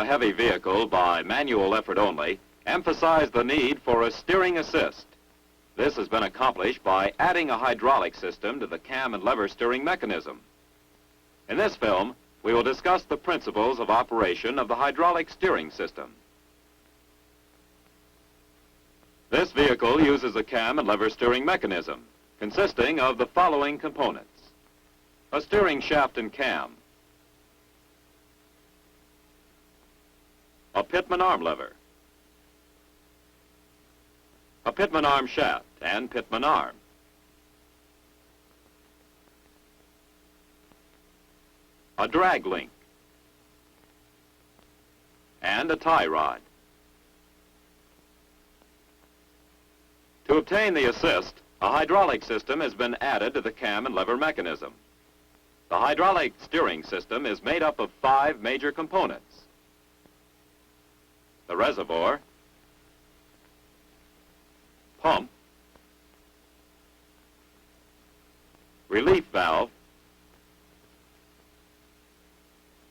a heavy vehicle by manual effort only emphasize the need for a steering assist. This has been accomplished by adding a hydraulic system to the cam and lever steering mechanism. In this film, we will discuss the principles of operation of the hydraulic steering system. This vehicle uses a cam and lever steering mechanism consisting of the following components: a steering shaft and cam, a pitman arm lever, a pitman arm shaft and pitman arm, a drag link, and a tie rod. To obtain the assist, a hydraulic system has been added to the cam and lever mechanism. The hydraulic steering system is made up of 5 major components: the reservoir, pump, relief valve,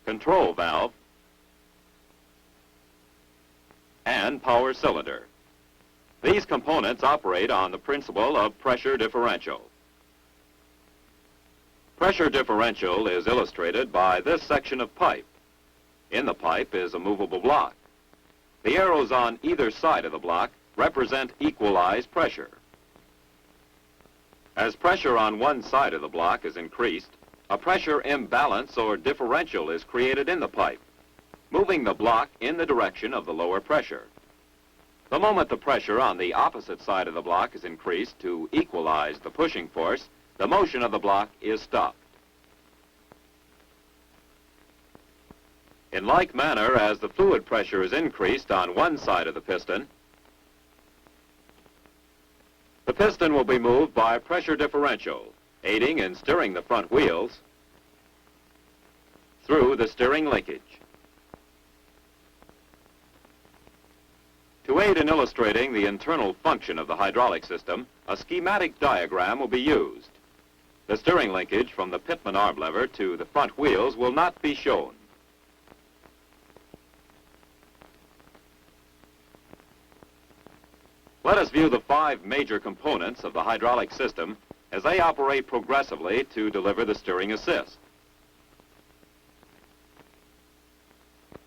control valve, and power cylinder. These components operate on the principle of pressure differential. Pressure differential is illustrated by this section of pipe. In the pipe is a movable block. The arrows on either side of the block represent equalized pressure. As pressure on one side of the block is increased, a pressure imbalance or differential is created in the pipe, moving the block in the direction of the lower pressure. The moment the pressure on the opposite side of the block is increased to equalize the pushing force, the motion of the block is stopped. In like manner, as the fluid pressure is increased on one side of the piston will be moved by a pressure differential, aiding in steering the front wheels through the steering linkage. To aid in illustrating the internal function of the hydraulic system, a schematic diagram will be used. The steering linkage from the pitman arm lever to the front wheels will not be shown. Let us view the 5 major components of the hydraulic system as they operate progressively to deliver the steering assist.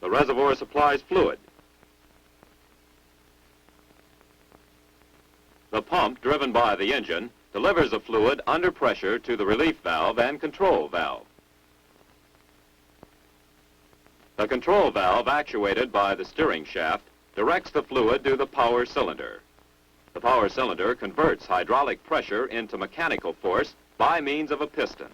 The reservoir supplies fluid. The pump, driven by the engine, delivers the fluid under pressure to the relief valve and control valve. The control valve, actuated by the steering shaft, directs the fluid to the power cylinder. The power cylinder converts hydraulic pressure into mechanical force by means of a piston.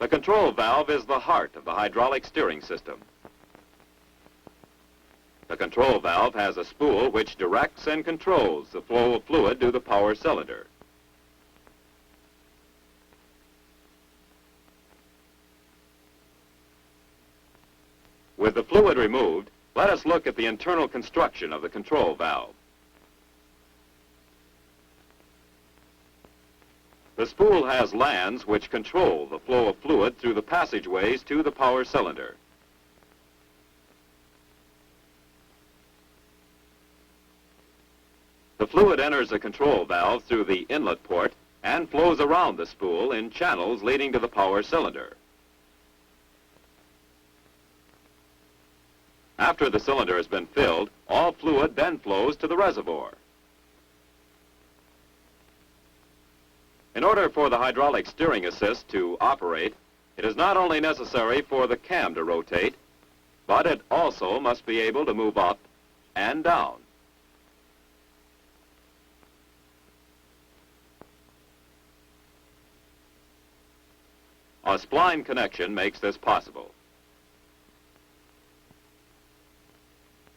The control valve is the heart of the hydraulic steering system. The control valve has a spool which directs and controls the flow of fluid to the power cylinder. With the fluid removed, let us look at the internal construction of the control valve. The spool has lands which control the flow of fluid through the passageways to the power cylinder. The fluid enters the control valve through the inlet port and flows around the spool in channels leading to the power cylinder. After the cylinder has been filled, all fluid then flows to the reservoir. In order for the hydraulic steering assist to operate, it is not only necessary for the cam to rotate, but it also must be able to move up and down. A spline connection makes this possible.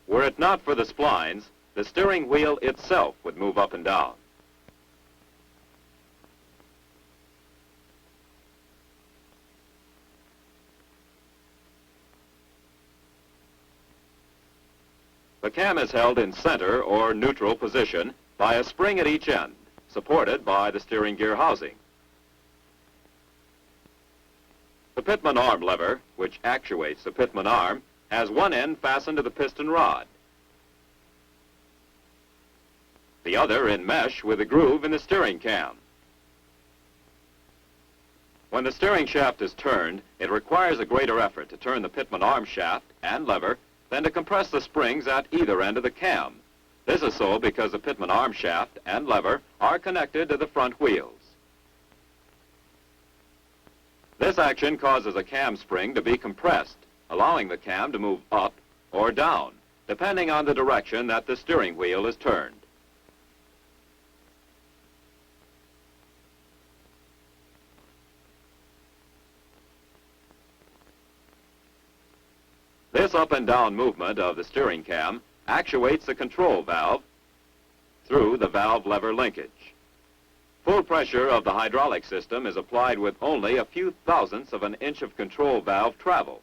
Were it not for the splines, the steering wheel itself would move up and down. The cam is held in center or neutral position by a spring at each end, supported by the steering gear housing. The pitman arm lever, which actuates the pitman arm, has one end fastened to the piston rod, the other in mesh with a groove in the steering cam. When the steering shaft is turned, it requires a greater effort to turn the pitman arm shaft and lever than to compress the springs at either end of the cam. This is so because the pitman arm shaft and lever are connected to the front wheels. This action causes a cam spring to be compressed, allowing the cam to move up or down, depending on the direction that the steering wheel is turned. This up and down movement of the steering cam actuates the control valve through the valve lever linkage. Full pressure of the hydraulic system is applied with only a few thousandths of an inch of control valve travel.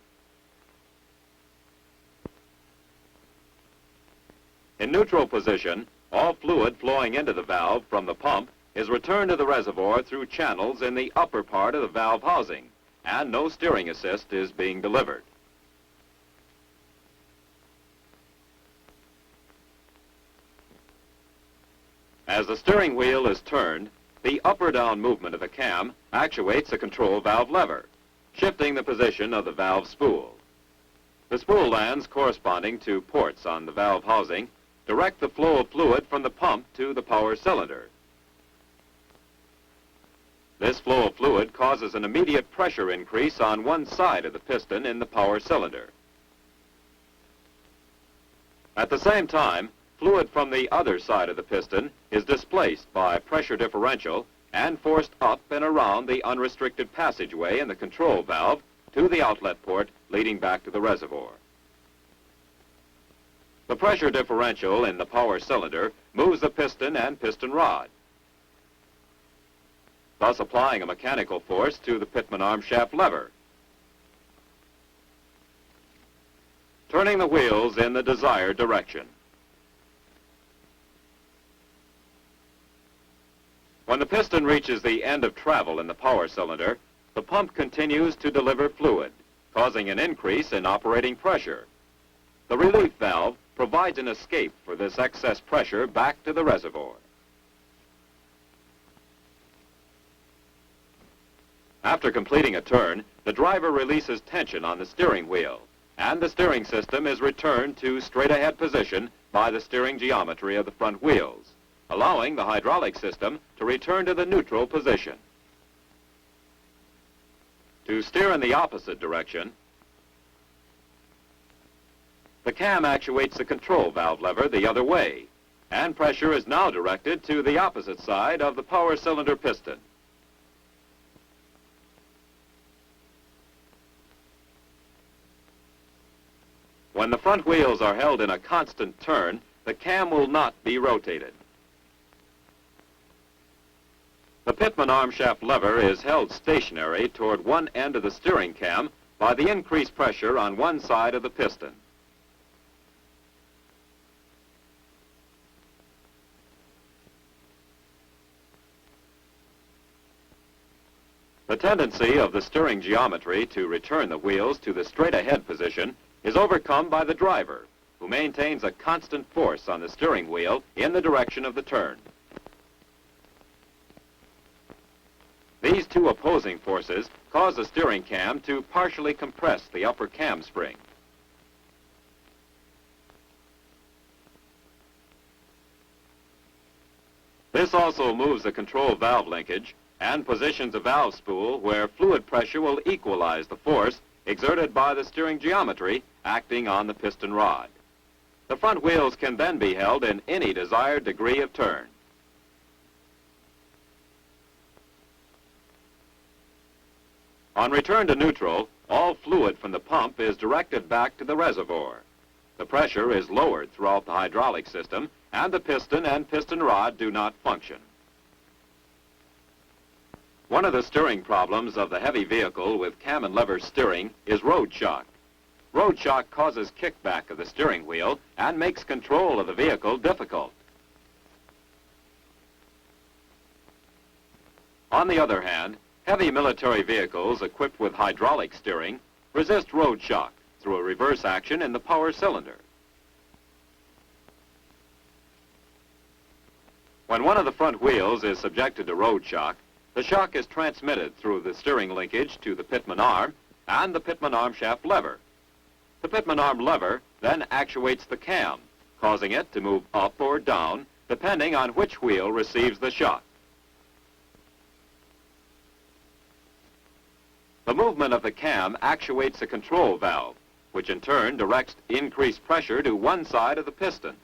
In neutral position, all fluid flowing into the valve from the pump is returned to the reservoir through channels in the upper part of the valve housing, and no steering assist is being delivered. As the steering wheel is turned, the up or down movement of the cam actuates the control valve lever, shifting the position of the valve spool. The spool lands corresponding to ports on the valve housing direct the flow of fluid from the pump to the power cylinder. This flow of fluid causes an immediate pressure increase on one side of the piston in the power cylinder. At the same time, fluid from the other side of the piston is displaced by pressure differential and forced up and around the unrestricted passageway in the control valve to the outlet port leading back to the reservoir. The pressure differential in the power cylinder moves the piston and piston rod, thus applying a mechanical force to the pitman arm shaft lever, turning the wheels in the desired direction. When the piston reaches the end of travel in the power cylinder, the pump continues to deliver fluid, causing an increase in operating pressure. The relief valve provides an escape for this excess pressure back to the reservoir. After completing a turn, the driver releases tension on the steering wheel, and the steering system is returned to straight-ahead position by the steering geometry of the front wheels, allowing the hydraulic system to return to the neutral position. To steer in the opposite direction, the cam actuates the control valve lever the other way, and pressure is now directed to the opposite side of the power cylinder piston. When the front wheels are held in a constant turn, the cam will not be rotated. The pitman arm shaft lever is held stationary toward one end of the steering cam by the increased pressure on one side of the piston. The tendency of the steering geometry to return the wheels to the straight-ahead position is overcome by the driver, who maintains a constant force on the steering wheel in the direction of the turn. These two opposing forces cause the steering cam to partially compress the upper cam spring. This also moves the control valve linkage and positions a valve spool where fluid pressure will equalize the force exerted by the steering geometry acting on the piston rod. The front wheels can then be held in any desired degree of turn. On return to neutral, all fluid from the pump is directed back to the reservoir. The pressure is lowered throughout the hydraulic system, and the piston and piston rod do not function. One of the steering problems of the heavy vehicle with cam and lever steering is road shock. Road shock causes kickback of the steering wheel and makes control of the vehicle difficult. On the other hand, Heavy military vehicles equipped with hydraulic steering resist road shock through a reverse action in the power cylinder. When one of the front wheels is subjected to road shock, the shock is transmitted through the steering linkage to the pitman arm and the pitman arm shaft lever. The pitman arm lever then actuates the cam, causing it to move up or down depending on which wheel receives the shock. The movement of the cam actuates a control valve, which in turn directs increased pressure to one side of the piston.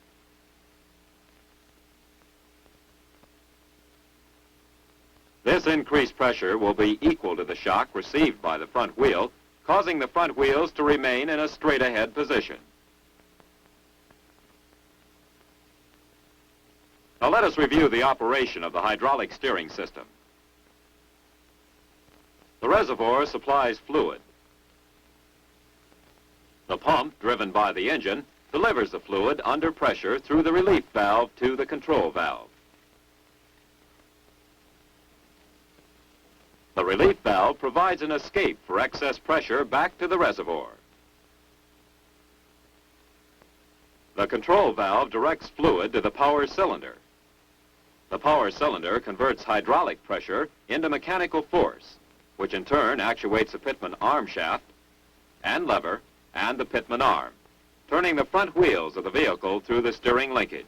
This increased pressure will be equal to the shock received by the front wheel, causing the front wheels to remain in a straight-ahead position. Now let us review the operation of the hydraulic steering system. The reservoir supplies fluid. The pump, driven by the engine, delivers the fluid under pressure through the relief valve to the control valve. The relief valve provides an escape for excess pressure back to the reservoir. The control valve directs fluid to the power cylinder. The power cylinder converts hydraulic pressure into mechanical force, which in turn actuates the pitman arm shaft and lever and the pitman arm, turning the front wheels of the vehicle through the steering linkage.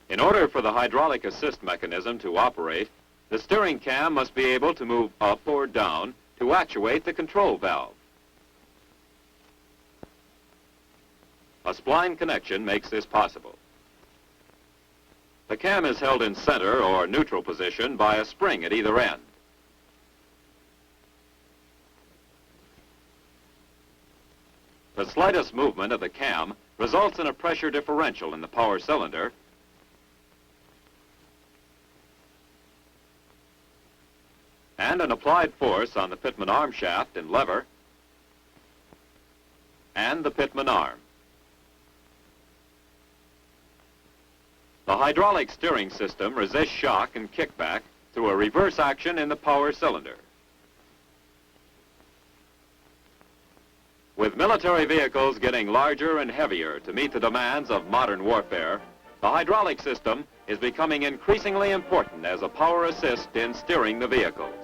In order for the hydraulic assist mechanism to operate, the steering cam must be able to move up or down to actuate the control valve. A spline connection makes this possible. The cam is held in center or neutral position by a spring at either end. The slightest movement of the cam results in a pressure differential in the power cylinder and an applied force on the pitman arm shaft and lever and the pitman arm. The hydraulic steering system resists shock and kickback through a reverse action in the power cylinder. With military vehicles getting larger and heavier to meet the demands of modern warfare, the hydraulic system is becoming increasingly important as a power assist in steering the vehicles.